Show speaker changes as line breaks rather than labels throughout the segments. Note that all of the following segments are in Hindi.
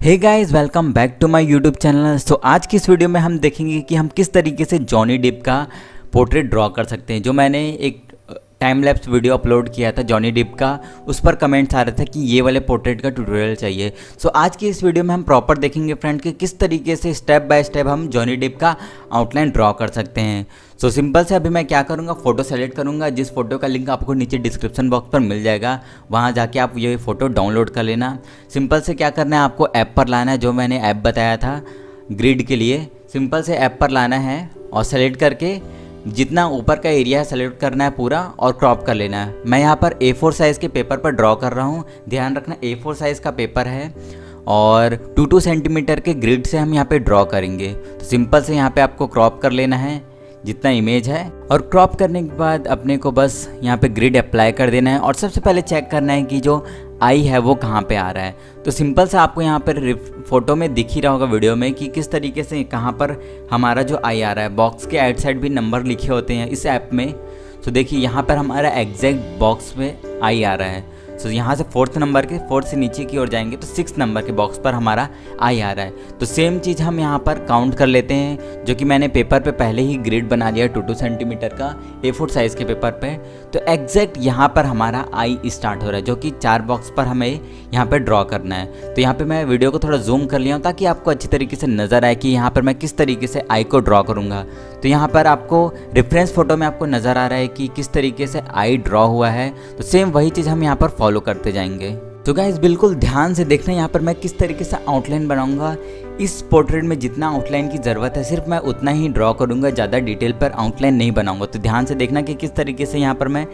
Hey guys, welcome back to my YouTube channel. तो आज की इस वीडियो में हम देखेंगे कि हम किस तरीके से जॉनी डिप का पोर्ट्रेट ड्रॉ कर सकते हैं। जो मैंने एक टाइम लैप्स वीडियो अपलोड किया था जॉनी डिप का, उस पर कमेंट्स आ रहे थे कि ये वाले पोर्ट्रेट का ट्यूटोरियल चाहिए। सो आज की इस वीडियो में हम प्रॉपर देखेंगे फ्रेंड कि किस तरीके से स्टेप बाय स्टेप हम जॉनी डिप का आउटलाइन ड्रॉ कर सकते हैं। सो सिंपल से अभी मैं क्या करूँगा, फ़ोटो सेलेक्ट करूँगा, जिस फोटो का लिंक आपको नीचे डिस्क्रिप्शन बॉक्स पर मिल जाएगा, वहाँ जाके आप ये फ़ोटो डाउनलोड कर लेना। सिंपल से क्या करना है, आपको ऐप पर लाना है, जो मैंने ऐप बताया था ग्रिड के लिए। सिंपल से ऐप पर लाना है और सेलेक्ट करके जितना ऊपर का एरिया है सेलेक्ट करना है पूरा और क्रॉप कर लेना है। मैं यहाँ पर A4 साइज़ के पेपर पर ड्रॉ कर रहा हूँ। ध्यान रखना A4 साइज़ का पेपर है और 2-2 सेंटीमीटर के ग्रिड से हम यहाँ पे ड्रॉ करेंगे। तो सिंपल से यहाँ पे आपको क्रॉप कर लेना है जितना इमेज है, और क्रॉप करने के बाद अपने को बस यहाँ पे ग्रिड अप्लाई कर देना है। और सबसे पहले चेक करना है कि जो आई है वो कहाँ पे आ रहा है। तो सिंपल से आपको यहाँ पर फोटो में दिख ही रहा होगा वीडियो में कि किस तरीके से कहाँ पर हमारा जो आई आ रहा है। बॉक्स के आइट साइड भी नंबर लिखे होते हैं इस ऐप में। तो देखिए यहाँ पर हमारा एग्जैक्ट बॉक्स में आई आ रहा है। तो यहाँ से 4th नंबर के 4th से नीचे की ओर जाएंगे तो 6th नंबर के बॉक्स पर हमारा आई आ रहा है। तो सेम चीज़ हम यहाँ पर काउंट कर लेते हैं, जो कि मैंने पेपर पे पहले ही ग्रिड बना लिया 2-2 सेंटीमीटर का A4 साइज़ के पेपर पे। तो एग्जैक्ट यहाँ पर हमारा आई स्टार्ट हो रहा है, जो कि 4 बॉक्स पर हमें यहाँ पर ड्रॉ करना है। तो यहाँ पर मैं वीडियो को थोड़ा जूम कर लिया हूँ ताकि आपको अच्छी तरीके से नज़र आए कि यहाँ पर मैं किस तरीके से आई को ड्रॉ करूँगा। तो यहाँ पर आपको रेफरेंस फ़ोटो में आपको नज़र आ रहा है कि किस तरीके से आई ड्रॉ हुआ है। तो सेम वही चीज़ हम यहाँ पर फॉलो करते जाएंगे। तो गाइस बिल्कुल ध्यान से देखना यहाँ पर मैं किस तरीके से आउटलाइन बनाऊंगा। इस पोर्ट्रेट में जितना आउटलाइन की ज़रूरत है सिर्फ मैं उतना ही ड्रॉ करूंगा, ज़्यादा डिटेल पर आउटलाइन नहीं बनाऊंगा। तो ध्यान से देखना कि किस तरीके से यहाँ पर मैं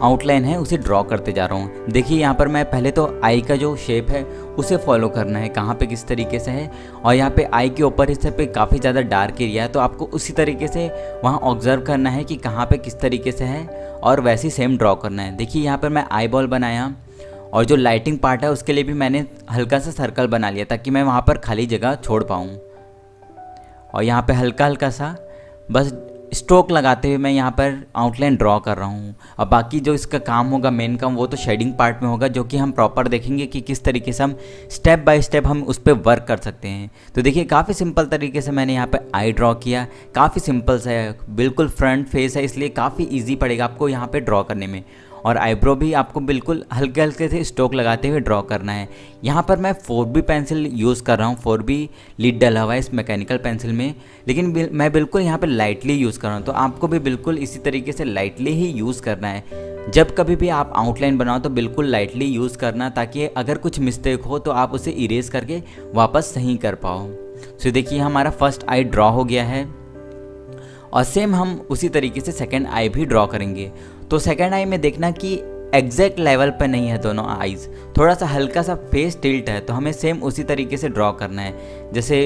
आउटलाइन है उसे ड्रॉ करते जा रहा हूँ। देखिए यहाँ पर मैं पहले तो आई का जो शेप है उसे फॉलो करना है, कहाँ पे किस तरीके से है। और यहाँ पे आई के ऊपर हिस्से पे काफ़ी ज़्यादा डार्क एरिया है, तो आपको उसी तरीके से वहाँ ऑब्जर्व करना है कि कहाँ पे किस तरीके से है और वैसे ही सेम ड्रॉ करना है। देखिए यहाँ पर मैं आई बॉल बनाया और जो लाइटिंग पार्ट है उसके लिए भी मैंने हल्का सा सर्कल बना लिया ताकि मैं वहाँ पर खाली जगह छोड़ पाऊँ। और यहाँ पे हल्का हल्का सा बस स्ट्रोक लगाते हुए मैं यहाँ पर आउटलाइन ड्रॉ कर रहा हूँ। और बाकी जो इसका काम होगा, मेन काम, वो तो शेडिंग पार्ट में होगा, जो कि हम प्रॉपर देखेंगे कि किस तरीके से हम स्टेप बाय स्टेप हम उस पर वर्क कर सकते हैं। तो देखिए काफ़ी सिंपल तरीके से मैंने यहाँ पर आई ड्रॉ किया। काफ़ी सिंपल सा है, बिल्कुल फ्रंट फेस है, इसलिए काफ़ी ईजी पड़ेगा आपको यहाँ पर ड्रॉ करने में। और आईब्रो भी आपको बिल्कुल हल्के हल्के से स्ट्रोक लगाते हुए ड्रॉ करना है। यहाँ पर मैं 4B पेंसिल यूज़ कर रहा हूँ। 4B लीड डला हुआ है इस मैकेनिकल पेंसिल में, लेकिन मैं बिल्कुल यहाँ पर लाइटली यूज़ कर रहा हूँ। तो आपको भी बिल्कुल इसी तरीके से लाइटली ही यूज़ करना है। जब कभी भी आप आउटलाइन बनाओ तो बिल्कुल लाइटली यूज़ करना, ताकि अगर कुछ मिस्टेक हो तो आप उसे इरेज करके वापस सही कर पाओ। तो देखिए हमारा फर्स्ट आई ड्रॉ हो गया है और सेम हम उसी तरीके से सेकेंड आई भी ड्रॉ करेंगे। तो सेकेंड आई में देखना कि एग्जैक्ट लेवल पर नहीं है दोनों आईज़, थोड़ा सा हल्का सा फेस टिल्ट है, तो हमें सेम उसी तरीके से ड्रॉ करना है। जैसे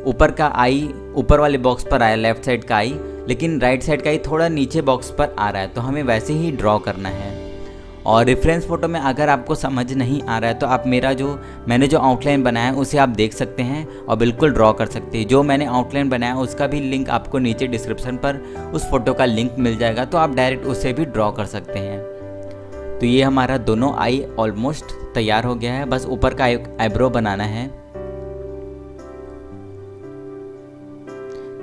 ऊपर का आई ऊपर वाले बॉक्स पर आया लेफ्ट साइड का आई, लेकिन राइट साइड का आई थोड़ा नीचे बॉक्स पर आ रहा है, तो हमें वैसे ही ड्रॉ करना है। और रेफरेंस फ़ोटो में अगर आपको समझ नहीं आ रहा है तो आप मैंने जो आउटलाइन बनाया है उसे आप देख सकते हैं और बिल्कुल ड्रॉ कर सकते हैं। जो मैंने आउटलाइन बनाया उसका भी लिंक आपको नीचे डिस्क्रिप्शन पर उस फोटो का लिंक मिल जाएगा, तो आप डायरेक्ट उसे भी ड्रॉ कर सकते हैं। तो ये हमारा दोनों आई ऑलमोस्ट तैयार हो गया है, बस ऊपर का आईब्रो बनाना है।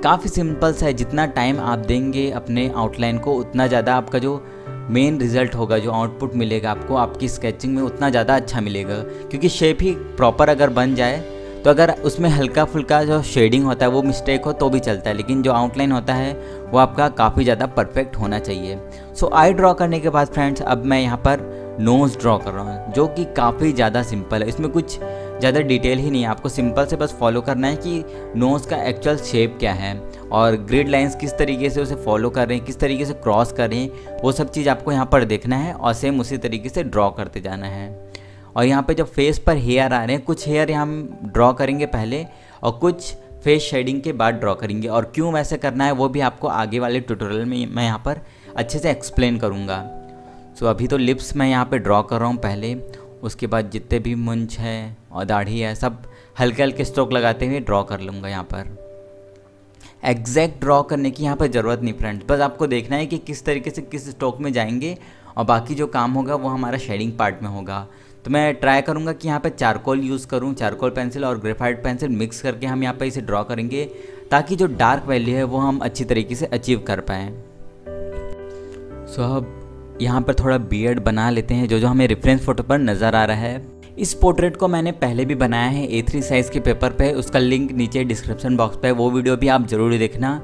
काफ़ी सिंपल सा है, जितना टाइम आप देंगे अपने आउटलाइन को उतना ज़्यादा आपका जो मेन रिजल्ट होगा, जो आउटपुट मिलेगा आपको आपकी स्केचिंग में, उतना ज़्यादा अच्छा मिलेगा। क्योंकि शेप ही प्रॉपर अगर बन जाए तो अगर उसमें हल्का फुल्का जो शेडिंग होता है वो मिस्टेक हो तो भी चलता है, लेकिन जो आउटलाइन होता है वो आपका काफ़ी ज़्यादा परफेक्ट होना चाहिए। सो आई ड्रॉ करने के बाद फ्रेंड्स अब मैं यहाँ पर नोज़ ड्रॉ कर रहा हूँ, जो कि काफ़ी ज़्यादा सिंपल है। इसमें कुछ ज़्यादा डिटेल ही नहीं है, आपको सिंपल से बस फॉलो करना है कि नोज़ का एक्चुअल शेप क्या है और ग्रिड लाइंस किस तरीके से उसे फॉलो कर रहे हैं, किस तरीके से क्रॉस कर रहे हैं, वो सब चीज़ आपको यहाँ पर देखना है और सेम उसी तरीके से ड्रॉ करते जाना है। और यहाँ पे जब फेस पर हेयर आ रहे हैं, कुछ हेयर यहाँ हम ड्रॉ करेंगे पहले और कुछ फेस शेडिंग के बाद ड्रॉ करेंगे। और क्यों वैसे करना है वो भी आपको आगे वाले ट्यूटोरियल में मैं यहाँ पर अच्छे से एक्सप्लेन करूँगा। सो अभी तो लिप्स मैं यहाँ पर ड्रॉ कर रहा हूँ पहले, उसके बाद जितने भी मुंछ है और दाढ़ी है सब हल्के हल्के स्ट्रोक लगाते हुए ड्रॉ कर लूँगा। यहाँ पर एग्जैक्ट ड्रॉ करने की यहाँ पर ज़रूरत नहीं फ्रेंड्स, बस आपको देखना है कि किस तरीके से किस स्ट्रोक में जाएंगे और बाकी जो काम होगा वो हमारा शेडिंग पार्ट में होगा। तो मैं ट्राई करूँगा कि यहाँ पे चारकोल यूज़ करूँ, चारकोल पेंसिल और ग्रेफाइट पेंसिल मिक्स करके हम यहाँ पे इसे ड्रॉ करेंगे ताकि जो डार्क वैल्यू है वो हम अच्छी तरीके से अचीव कर पाएँ। सो अब यहाँ पर थोड़ा बियर्ड बना लेते हैं जो हमें रेफरेंस फ़ोटो पर नज़र आ रहा है। इस पोर्ट्रेट को मैंने पहले भी बनाया है A3 साइज़ के पेपर पे, उसका लिंक नीचे डिस्क्रिप्शन बॉक्स पे है, वो वीडियो भी आप ज़रूर देखना।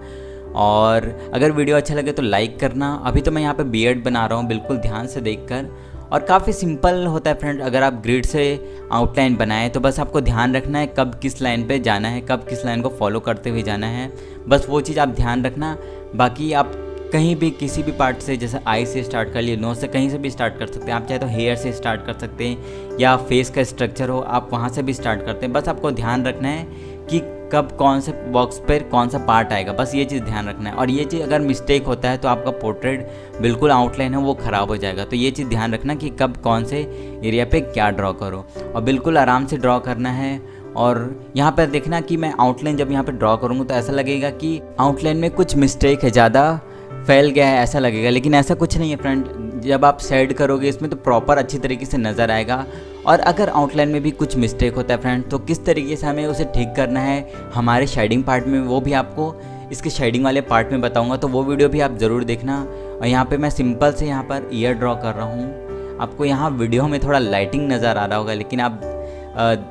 और अगर वीडियो अच्छा लगे तो लाइक करना। अभी तो मैं यहाँ पे बियर्ड बना रहा हूँ, बिल्कुल ध्यान से देखकर, और काफ़ी सिंपल होता है फ्रेंड। अगर आप ग्रिड से आउटलाइन बनाएं तो बस आपको ध्यान रखना है कब किस लाइन पे जाना है, कब किस लाइन को फॉलो करते हुए जाना है, बस वो चीज़ आप ध्यान रखना। बाकी आप कहीं भी किसी भी पार्ट से, जैसे आई से स्टार्ट कर लिए, नोज से, कहीं से भी स्टार्ट कर सकते हैं। आप चाहे तो हेयर से स्टार्ट कर सकते हैं या फेस का स्ट्रक्चर हो आप वहाँ से भी स्टार्ट करते हैं। बस आपको ध्यान रखना है कि कब कौन से बॉक्स पर कौन सा पार्ट आएगा, बस ये चीज़ ध्यान रखना है। और ये चीज़ अगर मिस्टेक होता है तो आपका पोर्ट्रेट बिल्कुल आउटलाइन है वो ख़राब हो जाएगा। तो ये चीज़ ध्यान रखना कि कब कौन से एरिया पे क्या ड्रॉ करो, और बिल्कुल आराम से ड्रॉ करना है। और यहाँ पर देखना कि मैं आउटलाइन जब यहाँ पर ड्रॉ करूँगा तो ऐसा लगेगा कि आउटलाइन में कुछ मिस्टेक है, ज़्यादा फैल गया है ऐसा लगेगा, लेकिन ऐसा कुछ नहीं है फ्रेंड। जब आप शेड करोगे इसमें तो प्रॉपर अच्छी तरीके से नज़र आएगा। और अगर आउटलाइन में भी कुछ मिस्टेक होता है फ्रेंड तो किस तरीके से हमें उसे ठीक करना है हमारे शेडिंग पार्ट में, वो भी आपको इसके शेडिंग वाले पार्ट में बताऊंगा, तो वो वीडियो भी आप ज़रूर देखना। और यहाँ पे मैं सिंपल से यहाँ पर ईयर ड्रॉ कर रहा हूँ। आपको यहाँ वीडियो में थोड़ा लाइटिंग नज़र आ रहा होगा, लेकिन आप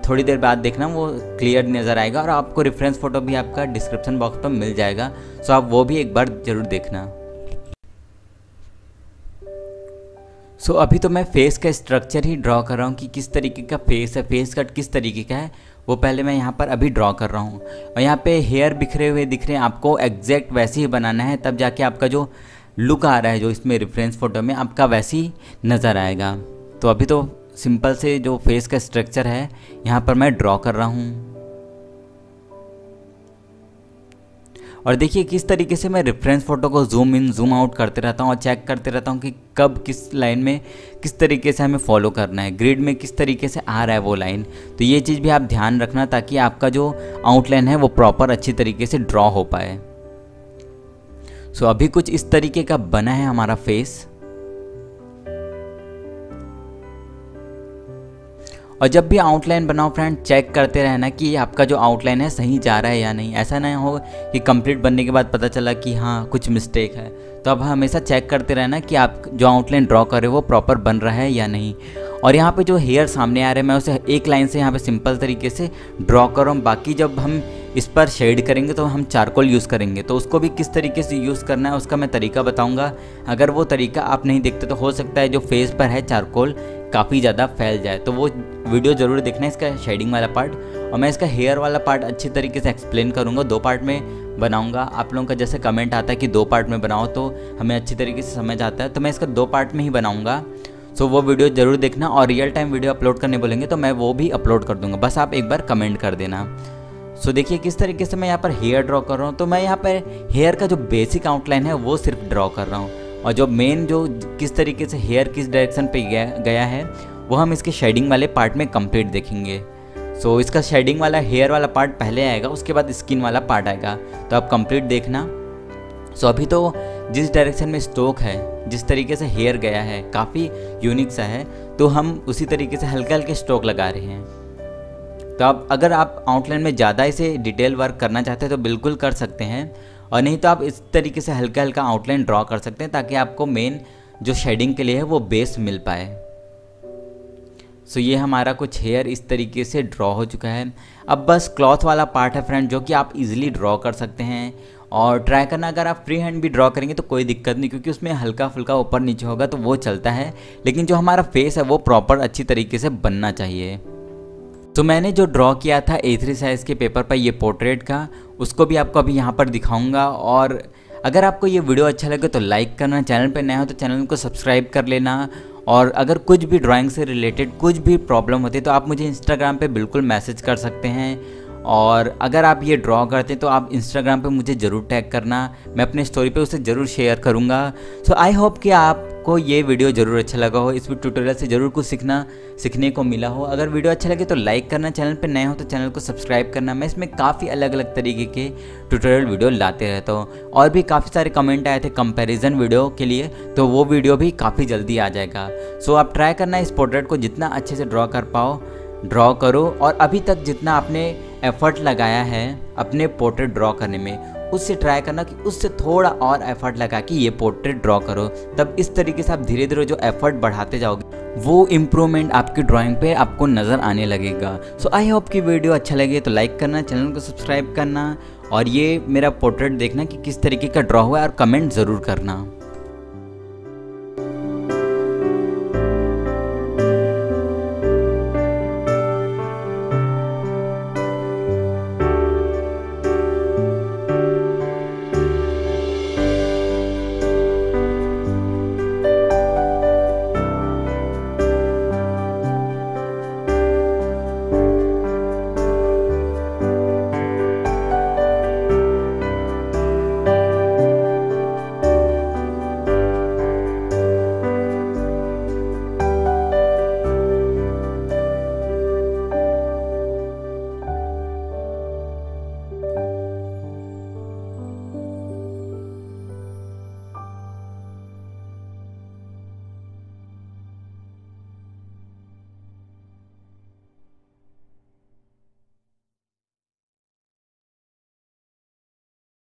थोड़ी देर बाद देखना वो क्लियर नज़र आएगा। और आपको रेफरेंस फ़ोटो भी आपका डिस्क्रिप्शन बॉक्स पर मिल जाएगा, सो आप वो भी एक बार ज़रूर देखना। सो अभी तो मैं फेस का स्ट्रक्चर ही ड्रॉ कर रहा हूँ कि किस तरीके का फेस है, फेस कट किस तरीके का है, वो पहले मैं यहाँ पर अभी ड्रॉ कर रहा हूँ। और यहाँ पे हेयर बिखरे हुए दिख रहे हैं, आपको एग्जैक्ट वैसे ही बनाना है, तब जाके आपका जो लुक आ रहा है जो इसमें रेफरेंस फ़ोटो में आपका वैसे ही नज़र आएगा। तो अभी तो सिंपल से जो फेस का स्ट्रक्चर है यहाँ पर मैं ड्रॉ कर रहा हूँ। और देखिए किस तरीके से मैं रेफरेंस फ़ोटो को जूम इन जूम आउट करते रहता हूँ और चेक करते रहता हूँ कि कब किस लाइन में किस तरीके से हमें फॉलो करना है, ग्रिड में किस तरीके से आ रहा है वो लाइन। तो ये चीज़ भी आप ध्यान रखना ताकि आपका जो आउटलाइन है वो प्रॉपर अच्छी तरीके से ड्रॉ हो पाए। सो अभी कुछ इस तरीके का बना है हमारा फेस। और जब भी आउटलाइन बनाओ फ्रेंड चेक करते रहना कि आपका जो आउटलाइन है सही जा रहा है या नहीं। ऐसा नहीं हो कि कंप्लीट बनने के बाद पता चला कि हाँ कुछ मिस्टेक है। तो अब हमेशा चेक करते रहना कि आप जो आउटलाइन ड्रॉ कर रहे हो वो प्रॉपर बन रहा है या नहीं। और यहाँ पे जो हेयर सामने आ रहे हैं मैं उसे एक लाइन से यहाँ पे सिंपल तरीके से ड्रॉ कर रहा हूँ। बाकी जब हम इस पर शेड करेंगे तो हम चारकोल यूज़ करेंगे, तो उसको भी किस तरीके से यूज़ करना है उसका मैं तरीका बताऊँगा। अगर वो तरीका आप नहीं देखते तो हो सकता है जो फेस पर है चारकोल काफ़ी ज़्यादा फैल जाए, तो वो वीडियो ज़रूर देखना है इसका शेडिंग वाला पार्ट। और मैं इसका हेयर वाला पार्ट अच्छी तरीके से एक्सप्लेन करूँगा, 2 पार्ट में बनाऊँगा। आप लोगों का जैसे कमेंट आता है कि 2 पार्ट में बनाओ तो हमें अच्छी तरीके से समझ आता है, तो मैं इसका 2 पार्ट में ही बनाऊँगा। सो वो वीडियो ज़रूर देखना। और रियल टाइम वीडियो अपलोड करने बोलेंगे तो मैं वो भी अपलोड कर दूँगा, बस आप एक बार कमेंट कर देना। सो देखिए किस तरीके से मैं यहाँ पर हेयर ड्रॉ कर रहा हूँ। तो मैं यहाँ पर हेयर का जो बेसिक आउटलाइन है वो सिर्फ ड्रॉ कर रहा हूँ, और जो मेन जो किस तरीके से हेयर किस डायरेक्शन पे गया है वो हम इसके शेडिंग वाले पार्ट में कंप्लीट देखेंगे। सो इसका शेडिंग वाला हेयर वाला पार्ट पहले आएगा, उसके बाद स्किन वाला पार्ट आएगा, तो आप कंप्लीट देखना। सो अभी तो जिस डायरेक्शन में स्ट्रोक है, जिस तरीके से हेयर गया है काफ़ी यूनिक सा है, तो हम उसी तरीके से हल्के हल्के स्ट्रोक लगा रहे हैं। तो अब अगर आप आउटलाइन में ज़्यादा इसे डिटेल वर्क करना चाहते हैं तो बिल्कुल कर सकते हैं, और नहीं तो आप इस तरीके से हल्का हल्का आउटलाइन ड्रॉ कर सकते हैं ताकि आपको मेन जो शेडिंग के लिए है वो बेस मिल पाए। सो ये हमारा कुछ हेयर इस तरीके से ड्रॉ हो चुका है। अब बस क्लॉथ वाला पार्ट है फ्रेंड जो कि आप इजीली ड्रॉ कर सकते हैं। और ट्राई करना अगर आप फ्री हैंड भी ड्रॉ करेंगे तो कोई दिक्कत नहीं, क्योंकि उसमें हल्का फुल्का ऊपर नीचे होगा तो वो चलता है, लेकिन जो हमारा फेस है वो प्रॉपर अच्छी तरीके से बनना चाहिए। तो मैंने जो ड्रॉ किया था A3 साइज़ के पेपर पर ये पोर्ट्रेट का, उसको भी आपको अभी यहाँ पर दिखाऊंगा। और अगर आपको ये वीडियो अच्छा लगे तो लाइक करना, चैनल पर नया हो तो चैनल को सब्सक्राइब कर लेना। और अगर कुछ भी ड्राइंग से रिलेटेड कुछ भी प्रॉब्लम होती है तो आप मुझे इंस्टाग्राम पे बिल्कुल मैसेज कर सकते हैं। और अगर आप ये ड्रॉ करते हैं तो आप इंस्टाग्राम पे मुझे ज़रूर टैग करना, मैं अपने स्टोरी पे उसे ज़रूर शेयर करूँगा। सो आई होप कि आपको ये वीडियो ज़रूर अच्छा लगा हो, इस ट्यूटोरियल से ज़रूर कुछ सीखने को मिला हो। अगर वीडियो अच्छा लगे तो लाइक करना, चैनल पे नए हो तो चैनल को सब्सक्राइब करना। मैं इसमें काफ़ी अलग अलग तरीके के ट्यूटोरियल वीडियो लाते रहता हूँ और भी काफ़ी सारे कमेंट आए थे कंपैरिजन वीडियो के लिए, तो वो वीडियो भी काफ़ी जल्दी आ जाएगा। सो आप ट्राई करना इस पोर्ट्रेट को जितना अच्छे से ड्रॉ कर पाओ ड्रॉ करो, और अभी तक जितना आपने एफ़र्ट लगाया है अपने पोर्ट्रेट ड्रॉ करने में उससे ट्राई करना कि उससे थोड़ा और एफ़र्ट लगा कि ये पोर्ट्रेट ड्रॉ करो। तब इस तरीके से आप धीरे धीरे जो एफ़र्ट बढ़ाते जाओगे वो इम्प्रूवमेंट आपकी ड्राइंग पे आपको नज़र आने लगेगा। सो आई होप कि वीडियो अच्छा लगे तो लाइक करना, चैनल को सब्सक्राइब करना और ये मेरा पोर्ट्रेट देखना कि किस तरीके का ड्रॉ हुआ है और कमेंट ज़रूर करना।